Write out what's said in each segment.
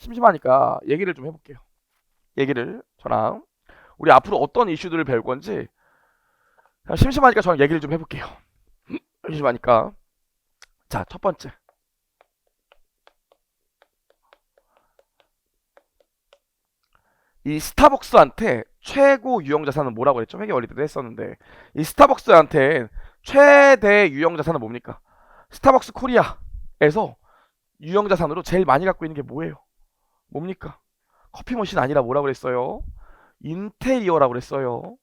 심심하니까 얘기를 좀 해볼게요. 얘기를 저랑 우리 앞으로 어떤 이슈들을 배울 건지 그냥 심심하니까 저랑 얘기를 좀 해볼게요. 심심하니까. 자, 첫 번째. 이 스타벅스한테 최고 유형 자산은 뭐라고 했죠? 회계 원리 때도 했었는데 이 스타벅스한테 최대 유형 자산은 뭡니까? 스타벅스 코리아에서 유형 자산으로 제일 많이 갖고 있는 게 뭐예요? 뭡니까? 커피 머신 아니라 뭐라고 그랬어요? 인테리어라고 그랬어요.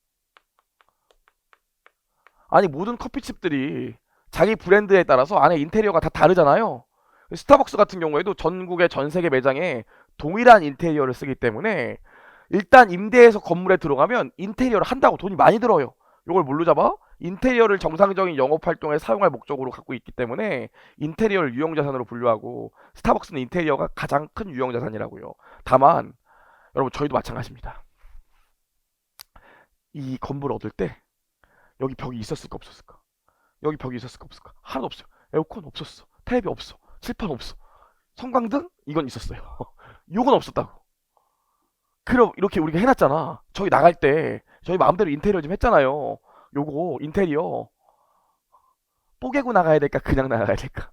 아니 모든 커피집들이 자기 브랜드에 따라서 안에 인테리어가 다 다르잖아요. 스타벅스 같은 경우에도 전국의 전 세계 매장에 동일한 인테리어를 쓰기 때문에 일단 임대해서 건물에 들어가면 인테리어를 한다고 돈이 많이 들어요. 이걸 뭘로 잡아? 인테리어를 정상적인 영업 활동에 사용할 목적으로 갖고 있기 때문에 인테리어를 유형자산으로 분류하고 스타벅스는 인테리어가 가장 큰 유형자산이라고요. 다만 여러분 저희도 마찬가지입니다. 이 건물을 얻을 때 여기 벽이 있었을까 없었을까? 여기 벽이 있었을까 없을까? 하나도 없어요. 에어컨 없었어. 텔레비 없어. 칠판 없어. 성광등? 이건 있었어요. 요건 없었다고. 그럼 이렇게 우리가 해놨잖아. 저희 나갈 때 저희 마음대로 인테리어 좀 했잖아요. 요거 인테리어 뽀개고 나가야 될까? 그냥 나가야 될까?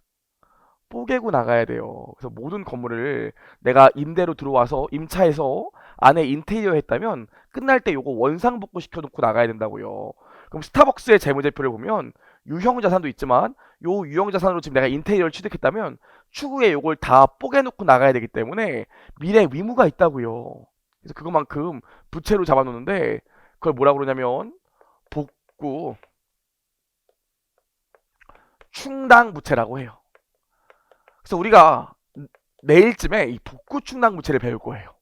뽀개고 나가야 돼요. 그래서 모든 건물을 내가 임대로 들어와서 임차해서 안에 인테리어 했다면 끝날 때 요거 원상복구 시켜놓고 나가야 된다고요. 그럼 스타벅스의 재무제표를 보면 유형 자산도 있지만 요 유형 자산으로 지금 내가 인테리어를 취득했다면 추후에 요걸 다 뽀개놓고 나가야 되기 때문에 미래 의무가 있다고요. 그래서 그것만큼 부채로 잡아놓는데 그걸 뭐라 그러냐면 복구 충당 부채라고 해요. 그래서 우리가 내일쯤에 이 복구 충당 부채를 배울 거예요.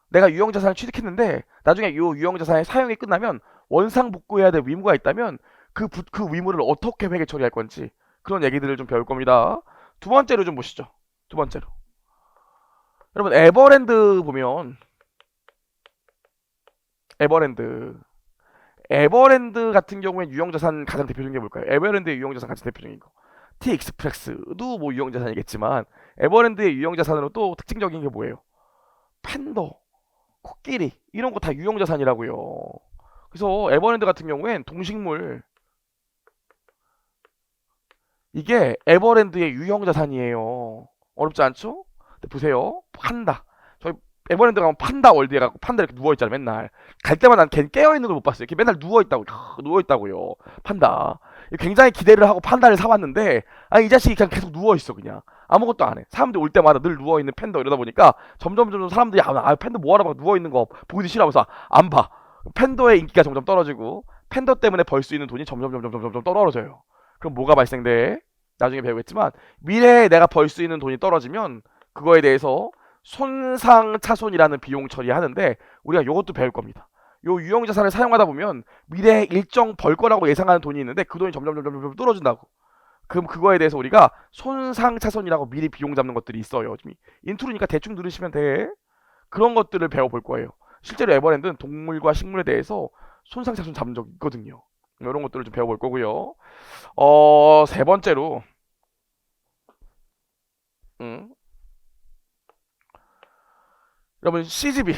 내가 유형자산을 취득했는데 나중에 이 유형자산의 사용이 끝나면 원상 복구해야 될 의무가 있다면 그 의무를 어떻게 회계 처리할 건지 그런 얘기들을 좀 배울 겁니다. 두 번째로 좀 보시죠. 두 번째로. 여러분 에버랜드 보면 에버랜드 에버랜드 같은 경우에 유형자산 가장 대표적인 게 뭘까요? 에버랜드의 유형자산 가장 대표적인 거. 티익스프레스도 뭐 유형자산이겠지만 에버랜드의 유형자산으로 또 특징적인 게 뭐예요? 팬더, 코끼리 이런 거 다 유형자산이라고요. 그래서 에버랜드 같은 경우엔 동식물 이게 에버랜드의 유형자산이에요. 어렵지 않죠? 근데 보세요. 판다. 저희 에버랜드 가면 판다 월드에 가고 판다 이렇게 누워있잖아 맨날. 갈 때마다 난 걔 깨어있는 걸 못 봤어요. 이렇게 맨날 누워있다고 누워있다고요. 판다. 굉장히 기대를 하고 판다를 사왔는데 아니 이 자식이 그냥 계속 누워있어 그냥. 아무것도 안 해. 사람들이 올 때마다 늘 누워있는 팬더 이러다 보니까 점점 사람들이 팬더 뭐하러 막 누워있는 거 보기도 싫어하면서 안 봐. 팬더의 인기가 점점 떨어지고 팬더 때문에 벌 수 있는 돈이 점점 떨어져요. 그럼 뭐가 발생돼? 나중에 배우겠지만 미래에 내가 벌 수 있는 돈이 떨어지면 그거에 대해서 손상차손이라는 비용 처리하는데 우리가 이것도 배울 겁니다. 요 유형자산을 사용하다 보면 미래에 일정 벌 거라고 예상하는 돈이 있는데 그 돈이 점점 떨어진다고. 그럼 그거에 대해서 우리가 손상차손이라고 미리 비용 잡는 것들이 있어요. 인트로니까 대충 들으시면 돼. 그런 것들을 배워볼 거예요. 실제로 에버랜드는 동물과 식물에 대해서 손상차손 잡은 적 있거든요. 이런 것들을 좀 배워볼 거고요. 세 번째로 음, 여러분 CGV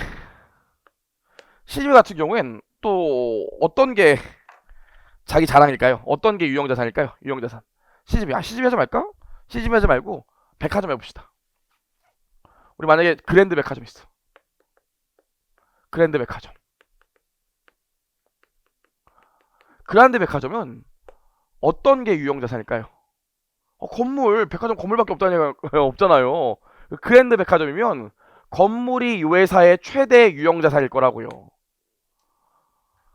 같은 경우엔 또 어떤 게 자기 자랑일까요? 어떤 게 유형자산일까요? 유형자산. CGV 하지 말까? CGV 하지 말고 백화점 해봅시다. 우리 만약에 그랜드 백화점 있어. 그랜드 백화점. 그랜드 백화점은 어떤 게 유형자산일까요? 건물, 백화점 건물밖에 없잖아요. 그랜드 백화점이면 건물이 요 회사의 최대 유형자산일 거라고요.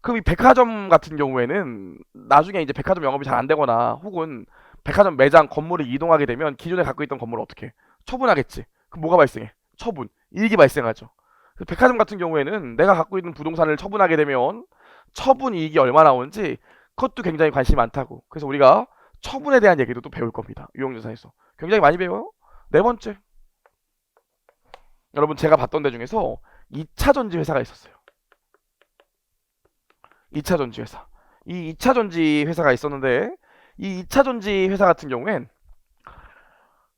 그럼 이 백화점 같은 경우에는 나중에 이제 백화점 영업이 잘 안 되거나 혹은 백화점 매장 건물을 이동하게 되면 기존에 갖고 있던 건물을 어떻게 처분하겠지. 그럼 뭐가 발생해? 처분, 이익이 발생하죠. 백화점 같은 경우에는 내가 갖고 있는 부동산을 처분하게 되면 처분 이익이 얼마 나오는지 그것도 굉장히 관심이 많다고. 그래서 우리가 처분에 대한 얘기도 또 배울 겁니다. 유형자산에서 굉장히 많이 배워요. 네 번째, 여러분 제가 봤던 데 중에서 2차 전지 회사가 있었어요. 2차 전지 회사. 이 2차 전지 회사가 있었는데 이 2차 전지 회사 같은 경우엔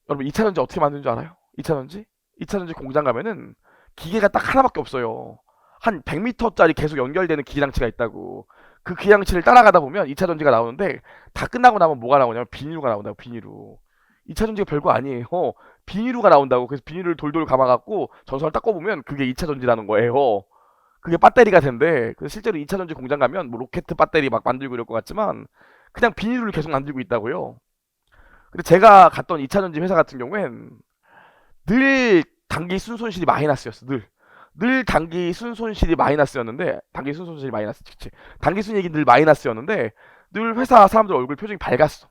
여러분 2차 전지 어떻게 만드는 줄 알아요? 2차 전지? 2차전지 공장 가면은 기계가 딱 하나밖에 없어요. 한 100m짜리 계속 연결되는 기계장치가 있다고. 그 기계장치를 따라가다 보면 2차전지가 나오는데 다 끝나고 나면 뭐가 나오냐면 비닐루가 나온다고. 비닐루. 2차전지가 별거 아니에요. 비닐루가 나온다고. 그래서 비닐을 돌돌 감아갖고 전선을 닦아보면 그게 2차전지라는 거예요. 그게 배터리가 된대. 그래서 실제로 2차전지 공장 가면 뭐 로켓 배터리 막 만들고 이럴 것 같지만 그냥 비닐을 계속 만들고 있다고요. 근데 제가 갔던 2차전지 회사 같은 경우엔 늘 단기 순손실이 마이너스였어. 늘 단기 순손실이 마이너스였는데 단기 순손실이 마이너스 그치. 단기 순이익이 늘 마이너스였는데 늘 회사 사람들 얼굴 표정이 밝았어.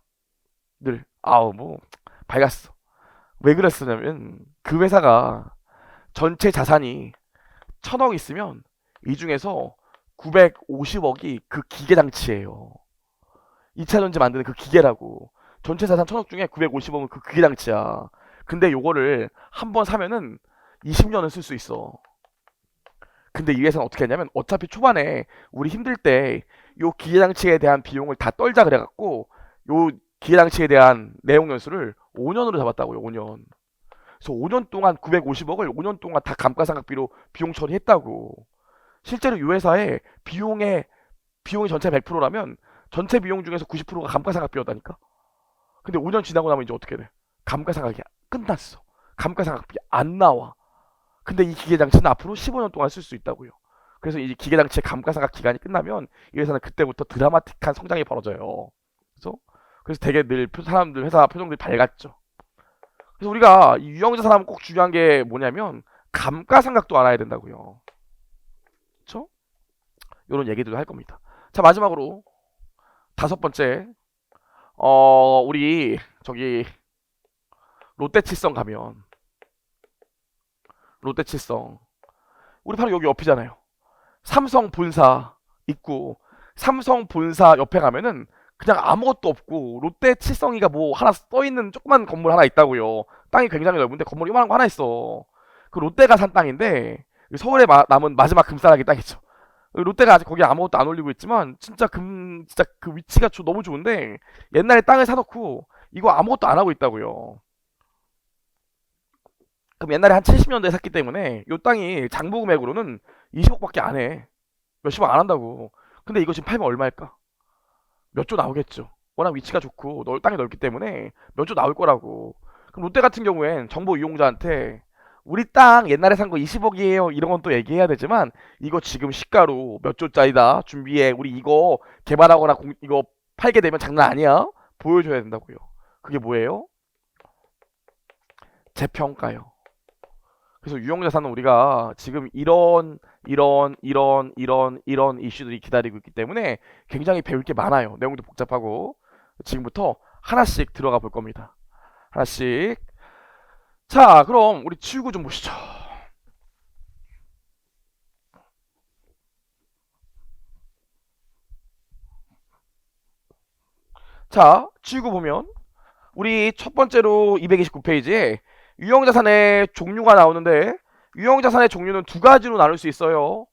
늘 아우 뭐 밝았어. 왜 그랬었냐면 그 회사가 전체 자산이 1000억 있으면 이 중에서 950억이 그 기계 장치예요. 2차 전지 만드는 그 기계라고. 전체 자산 1000억 중에 950억은 그 기계 장치야. 근데 요거를 한 번 사면은 20년은 쓸 수 있어. 근데 이 회사는 어떻게 했냐면 어차피 초반에 우리 힘들 때 요 기계 장치에 대한 비용을 다 떨자 그래갖고 요 기계 장치에 대한 내용 연수를 5년으로 잡았다고요. 5년. 그래서 5년 동안 950억을 5년 동안 다 감가상각비로 비용 처리했다고. 실제로 이 회사의 비용이 전체 100%라면 전체 비용 중에서 90%가 감가상각비였다니까. 근데 5년 지나고 나면 이제 어떻게 돼? 감가상각이 끝났어. 감가상각비 안 나와. 근데 이 기계장치는 앞으로 15년 동안 쓸 수 있다고요. 그래서 이 기계장치의 감가상각 기간이 끝나면 이 회사는 그때부터 드라마틱한 성장이 벌어져요. 그래서 되게 늘 사람들 회사 표정들이 밝았죠. 그래서 우리가 이 유형자산 하면 꼭 중요한 게 뭐냐면 감가상각도 알아야 된다고요. 그렇죠? 이런 얘기도 할 겁니다. 자, 마지막으로 다섯 번째, 우리 저기 롯데칠성 가면 롯데칠성 우리 바로 여기 옆이잖아요. 삼성 본사 있고 삼성 본사 옆에 가면은 그냥 아무것도 없고 롯데칠성이가 뭐 하나 써있는 조그만 건물 하나 있다고요. 땅이 굉장히 넓은데 건물 이만한 거 하나 있어. 그 롯데가 산 땅인데 서울에 남은 마지막 금싸라기 땅이죠. 롯데가 아직 거기 아무것도 안 올리고 있지만 진짜 그 위치가 너무 좋은데 옛날에 땅을 사놓고 이거 아무것도 안 하고 있다고요. 그럼 옛날에 한 70년대에 샀기 때문에 이 땅이 장부 금액으로는 20억밖에 안 해. 몇십억 안 한다고. 근데 이거 지금 팔면 얼마일까? 몇 조 나오겠죠. 워낙 위치가 좋고 땅이 넓기 때문에 몇 조 나올 거라고. 그럼 롯데 같은 경우엔 정보 이용자한테 우리 땅 옛날에 산 거 20억이에요 이런 건 또 얘기해야 되지만 이거 지금 시가로 몇 조짜리다 준비해 우리 이거 개발하거나 이거 팔게 되면 장난 아니야 보여줘야 된다고요. 그게 뭐예요? 재평가요. 그래서 유형자산은 우리가 지금 이런 이슈들이 기다리고 있기 때문에 굉장히 배울 게 많아요. 내용도 복잡하고 지금부터 하나씩 들어가 볼 겁니다. 하나씩. 자, 그럼 우리 치우고 좀 보시죠. 자, 치우고 보면 우리 첫 번째로 229페이지에 유형자산의 종류가 나오는데 유형자산의 종류는 두 가지로 나눌 수 있어요.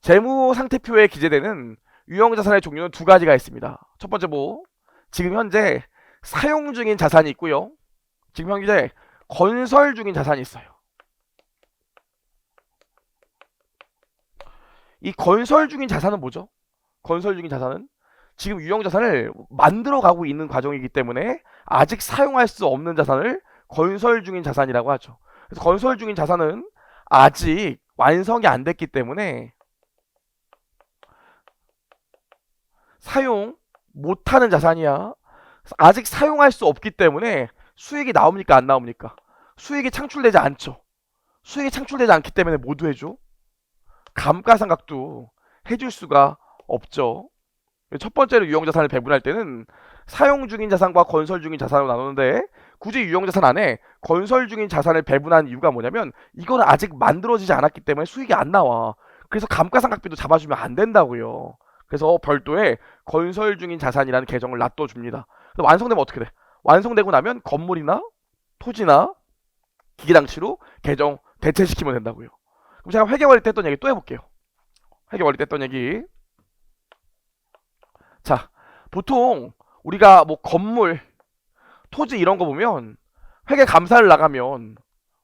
재무상태표에 기재되는 유형자산의 종류는 두 가지가 있습니다. 첫 번째 지금 현재 사용 중인 자산이 있고요. 지금 현재 건설 중인 자산이 있어요. 이 건설 중인 자산은 뭐죠? 건설 중인 자산은 지금 유형자산을 만들어 가고 있는 과정이기 때문에 아직 사용할 수 없는 자산을 건설 중인 자산이라고 하죠. 그래서 건설 중인 자산은 아직 완성이 안 됐기 때문에 사용 못하는 자산이야. 아직 사용할 수 없기 때문에 수익이 나옵니까 안 나옵니까? 수익이 창출되지 않죠. 수익이 창출되지 않기 때문에 모두 해줘. 감가상각도 해줄 수가 없죠. 첫 번째로 유형자산을 배분할 때는 사용 중인 자산과 건설 중인 자산으로 나누는데 굳이 유형자산 안에 건설 중인 자산을 배분한 이유가 뭐냐면 이거는 아직 만들어지지 않았기 때문에 수익이 안 나와. 그래서 감가상각비도 잡아주면 안 된다고요. 그래서 별도의 건설 중인 자산이라는 계정을 놔둬줍니다. 완성되면 어떻게 돼? 완성되고 나면 건물이나 토지나 기계장치로 계정 대체시키면 된다고요. 그럼 제가 회계원리 때 했던 얘기 또 해볼게요. 회계원리 때 했던 얘기. 자, 보통 우리가 뭐 건물, 토지 이런 거 보면 회계 감사를 나가면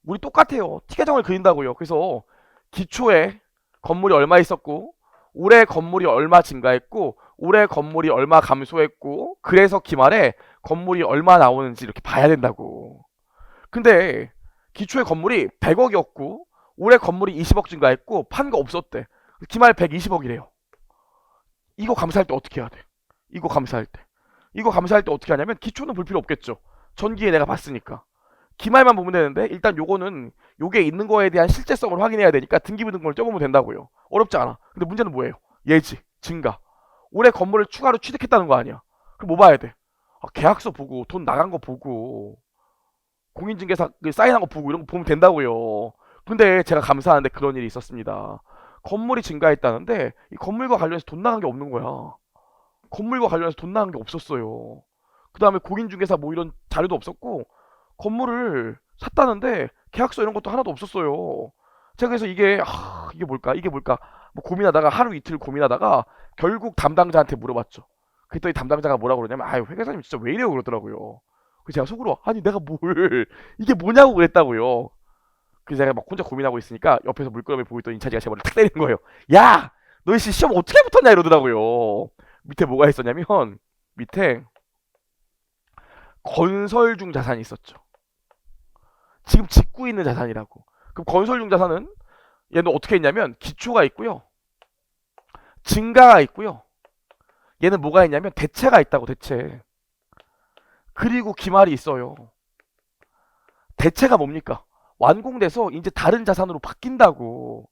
우리 똑같아요. 티계정을 그린다고요. 그래서 기초에 건물이 얼마 있었고 올해 건물이 얼마 증가했고 올해 건물이 얼마 감소했고 그래서 기말에 건물이 얼마 나오는지 이렇게 봐야 된다고. 근데 기초에 건물이 100억이었고 올해 건물이 20억 증가했고 판 거 없었대. 기말 120억이래요. 이거 감사할 때 어떻게 해야 돼? 이거 감사할 때. 이거 감사할 때 어떻게 하냐면 기초는 볼 필요 없겠죠. 전기에 내가 봤으니까. 기말만 보면 되는데 일단 요거는 요게 있는 거에 대한 실제성을 확인해야 되니까 등기부등본을 떼보면 된다고요. 어렵지 않아. 근데 문제는 뭐예요? 예지, 증가. 올해 건물을 추가로 취득했다는 거 아니야. 그럼 뭐 봐야 돼? 계약서 보고 돈 나간 거 보고 공인중개사 사인한 거 보고 이런 거 보면 된다고요. 근데 제가 감사한데 그런 일이 있었습니다. 건물이 증가했다는데 이 건물과 관련해서 돈 나간 게 없는 거야. 건물과 관련해서 돈 나간 게 없었어요. 그 다음에 공인중개사 뭐 이런 자료도 없었고 건물을 샀다는데 계약서 이런 것도 하나도 없었어요. 제가 그래서 이게 뭘까 뭐 고민하다가 하루 이틀 고민하다가 결국 담당자한테 물어봤죠. 그랬더니 담당자가 뭐라고 그러냐면 아유 회계사님 진짜 왜 이래요 그러더라고요. 그래서 제가 속으로 아니 내가 뭘 이게 뭐냐고 그랬다고요. 그래서 제가 막 혼자 고민하고 있으니까 옆에서 물끄러미 보고 있던 인차지가 제 머리를 탁 때리는 거예요. 야! 너 씨 시험 어떻게 붙었냐 이러더라고요. 밑에 뭐가 있었냐면 밑에 건설 중 자산이 있었죠. 지금 짓고 있는 자산이라고. 그럼 건설 중 자산은 얘는 어떻게 있냐면 기초가 있고요. 증가가 있고요. 얘는 뭐가 있냐면 대체가 있다고 대체. 그리고 기말이 있어요. 대체가 뭡니까? 완공돼서 이제 다른 자산으로 바뀐다고.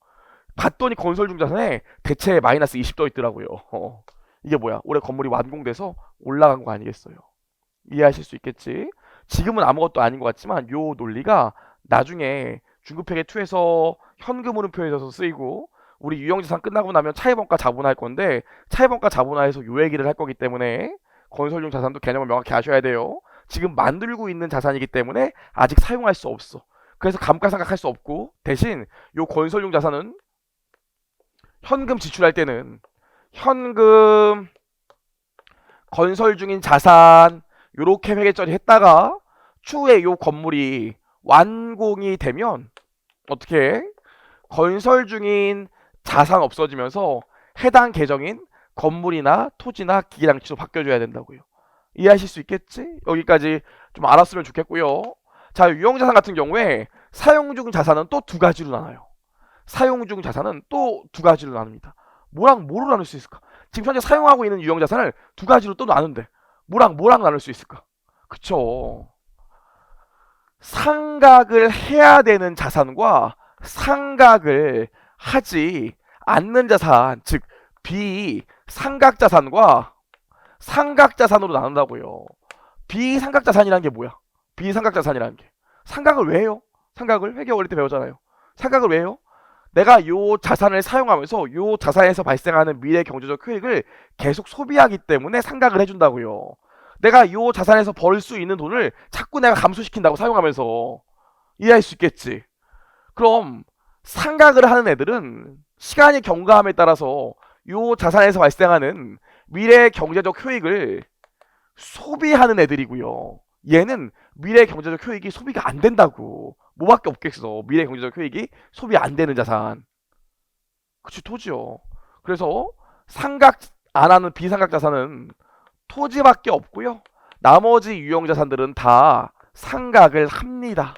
봤더니 건설 중 자산에 대체 마이너스 20 떠 있더라고요. 이게 뭐야? 올해 건물이 완공돼서 올라간 거 아니겠어요? 이해하실 수 있겠지? 지금은 아무것도 아닌 것 같지만 요 논리가 나중에 중급회계 2에서 현금 흐름표에서 쓰이고 우리 유형자산 끝나고 나면 차입원가 자본화할 건데 차입원가 자본화해서 요 얘기를 할 거기 때문에 건설용 자산도 개념을 명확히 아셔야 돼요. 지금 만들고 있는 자산이기 때문에 아직 사용할 수 없어. 그래서 감가상각할 수 없고 대신 요 건설용 자산은 현금 지출할 때는 현금 건설 중인 자산 요렇게 회계 처리했다가 추후에 요 건물이 완공이 되면 어떻게 건설 중인 자산 없어지면서 해당 계정인 건물이나 토지나 기기장치로 바뀌어줘야 된다고요. 이해하실 수 있겠지? 여기까지 좀 알았으면 좋겠고요. 자, 유형자산 같은 경우에 사용 중 자산은 또 두 가지로 나눠요. 사용 중 자산은 또 두 가지로 나눕니다. 뭐랑 뭐로 나눌 수 있을까? 지금 현재 사용하고 있는 유형자산을 두 가지로 또 나눈대. 뭐랑 뭐랑 나눌 수 있을까? 그쵸? 상각을 해야 되는 자산과 상각을 하지 않는 자산, 즉 비상각 자산과 상각 자산으로 나눈다고요. 비상각 자산이란 게 뭐야? 비상각 자산이라는 게 상각을 왜 해요? 상각을 회계 원리 때 배우잖아요. 상각을 왜 해요? 내가 요 자산을 사용하면서 요 자산에서 발생하는 미래 경제적 효익을 계속 소비하기 때문에 상각을 해준다고요. 내가 요 자산에서 벌 수 있는 돈을 자꾸 내가 감소시킨다고 사용하면서. 이해할 수 있겠지? 그럼 상각을 하는 애들은 시간이 경과함에 따라서 요 자산에서 발생하는 미래 경제적 효익을 소비하는 애들이고요. 얘는 미래 경제적 효익이 소비가 안 된다고. 뭐밖에 없겠어. 미래 경제적 효익이 소비 안 되는 자산. 그치, 토지요. 그래서 상각 안 하는 비상각 자산은 토지밖에 없고요. 나머지 유형 자산들은 다 상각을 합니다.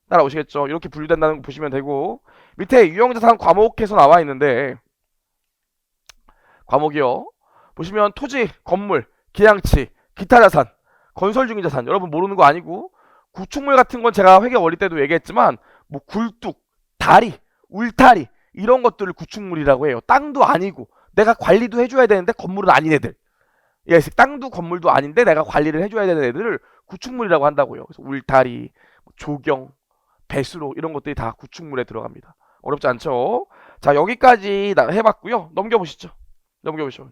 따라오시겠죠? 이렇게 분류된다는 거 보시면 되고 밑에 유형 자산 과목에서 나와 있는데 과목이요. 보시면 토지, 건물, 기양치, 기타 자산, 건설 중인 자산. 여러분 모르는 거 아니고 구축물 같은 건 제가 회계 원리 때도 얘기했지만 뭐 굴뚝, 다리, 울타리 이런 것들을 구축물이라고 해요. 땅도 아니고 내가 관리도 해줘야 되는데 건물은 아닌 애들. 예, 땅도 건물도 아닌데 내가 관리를 해줘야 되는 애들을 구축물이라고 한다고요. 그래서 울타리, 조경, 배수로 이런 것들이 다 구축물에 들어갑니다. 어렵지 않죠? 자, 여기까지 해봤고요. 넘겨보시죠. 넘겨보시죠.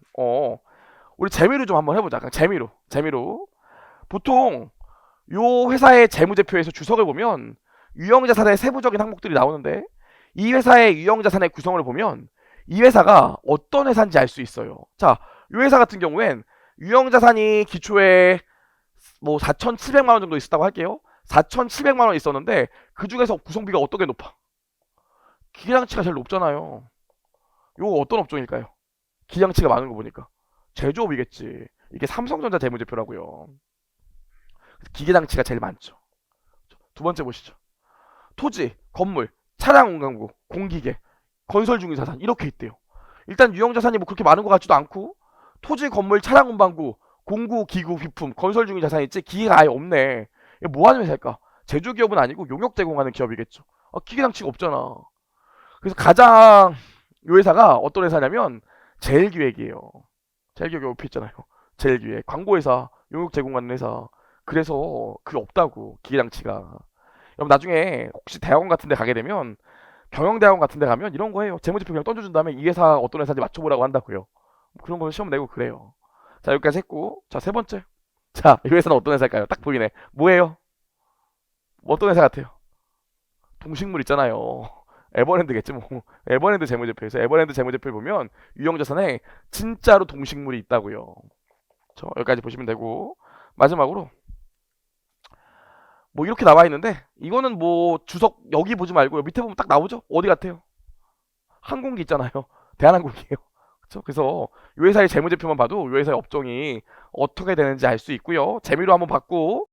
우리 재미로 좀 한번 해보자. 그냥 재미로. 보통 요 회사의 재무제표에서 주석을 보면 유형자산의 세부적인 항목들이 나오는데 이 회사의 유형자산의 구성을 보면 이 회사가 어떤 회사인지 알 수 있어요. 자, 이 회사 같은 경우엔 유형자산이 기초에 뭐 4,700만원 정도 있었다고 할게요. 4,700만 원 있었는데 그 중에서 구성비가 어떻게 높아? 기계장치가 제일 높잖아요. 이거 어떤 업종일까요? 기계장치가 많은 거 보니까 제조업이겠지. 이게 삼성전자 재무제표라고요. 기계장치가 제일 많죠. 두 번째 보시죠. 토지, 건물, 차량 운반구, 공기계, 건설 중인 자산 이렇게 있대요. 일단 유형 자산이 뭐 그렇게 많은 것 같지도 않고 토지, 건물, 차량 운반구, 공구, 기구, 비품, 건설 중인 자산이 있지 기계가 아예 없네. 이게 뭐 하는 회사일까? 제조기업은 아니고 용역 제공하는 기업이겠죠. 기계장치가 없잖아. 그래서 가장 이 회사가 어떤 회사냐면 제일기획이에요. 제일기획 옆에 있잖아요. 제일기획 광고회사, 용역 제공하는 회사. 그래서 그게 없다고 기계장치가. 여러분 나중에 혹시 대학원 같은 데 가게 되면 경영대학원 같은 데 가면 이런 거 해요. 재무제표 그냥 던져준 다음에 이 회사 어떤 회사인지 맞춰보라고 한다고요. 그런 거 시험 내고 그래요. 자 여기까지 했고 자 세 번째. 자 이 회사는 어떤 회사일까요? 딱 보이네. 뭐예요? 뭐 어떤 회사 같아요? 동식물 있잖아요. 에버랜드겠지 뭐. 에버랜드 재무제표에서 에버랜드 재무제표를 보면 유형자산에 진짜로 동식물이 있다고요. 저 여기까지 보시면 되고 마지막으로 뭐 이렇게 나와 있는데 이거는 뭐 주석 여기 보지 말고요. 밑에 보면 딱 나오죠? 어디 같아요? 항공기 있잖아요. 대한항공이에요. 그렇죠? 그래서 이 회사의 재무제표만 봐도 이 회사의 업종이 어떻게 되는지 알 수 있고요. 재미로 한번 봤고